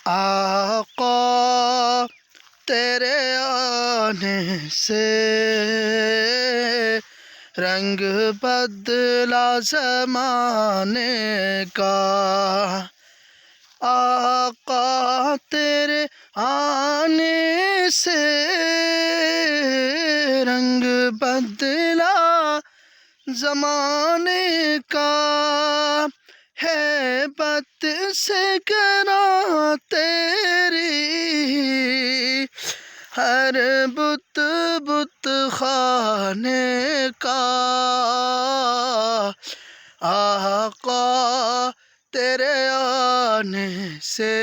آقا تیرے آنے سے رنگ بدلا زمانے کا، آقا تیرے آنے سے رنگ بدلا زمانے کا، ہیبت سے گراں تیری ہر بت بت خانے کا، آقا تیرے آنے سے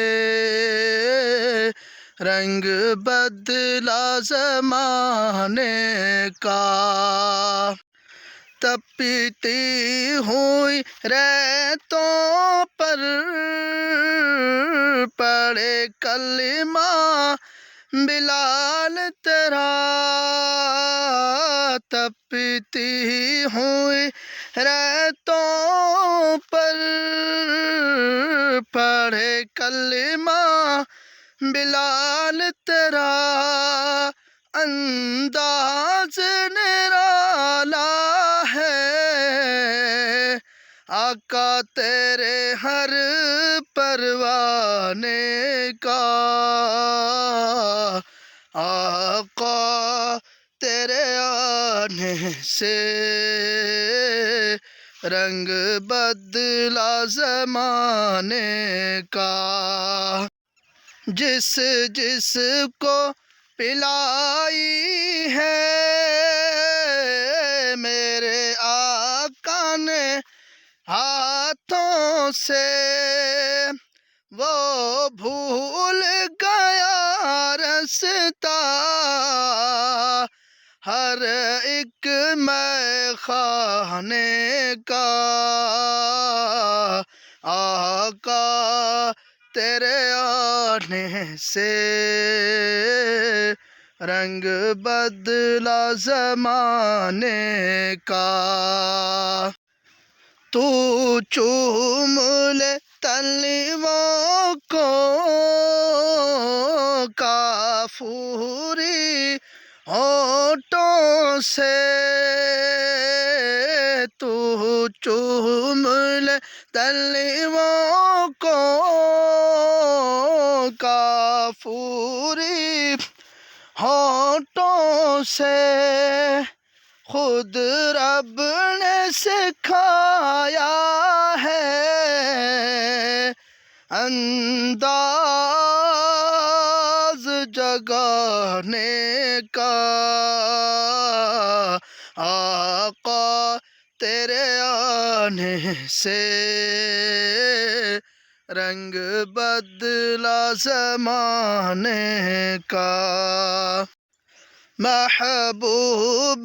رنگ بدلا زمانے کا، تپتی ہوئی ریتوں پر پڑھے کلمہ بلال تیرا، تپتی ہوئی ریتوں پر پڑھے کلمہ بلال تیرا، انداز نرالا ہے آقا تیرے ہر پروانے کا، آقا تیرے آنے سے رنگ بدلا زمانے کا، جس جس کو پلائی ہے میرے آقا نے ہاتھوں سے، وہ بھول گیا رستا ہر ایک مے خانے کا، آقا تیرے آنے سے رنگ بدلا زمانے کا، تو چوم لے تلووں کو کافوری ہونٹوں سے، تو چوم لے تلووں کو کافوری ہونٹوں سے، خود رب نے سکھایا ہے انداز جگانے کا، آقا تیرے آنے سے رنگ بدلا زمانے کا، محبوب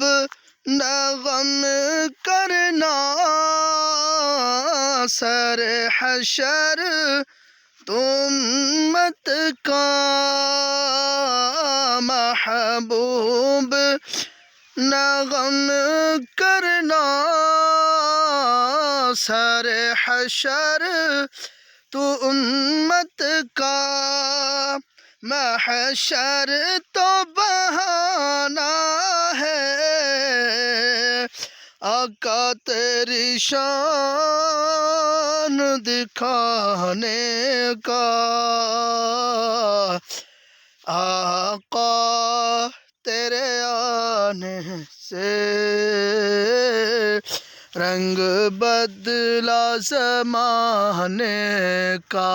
نہ غم کرنا سر حشر امت کا، محبوب نہ غم کرنا سر حشر تو امت کا، محشر تو بہانہ ہے آقا تیری شان دکھانے کا، آقا تیرے آنے سے رنگ بدلا زمانے کا۔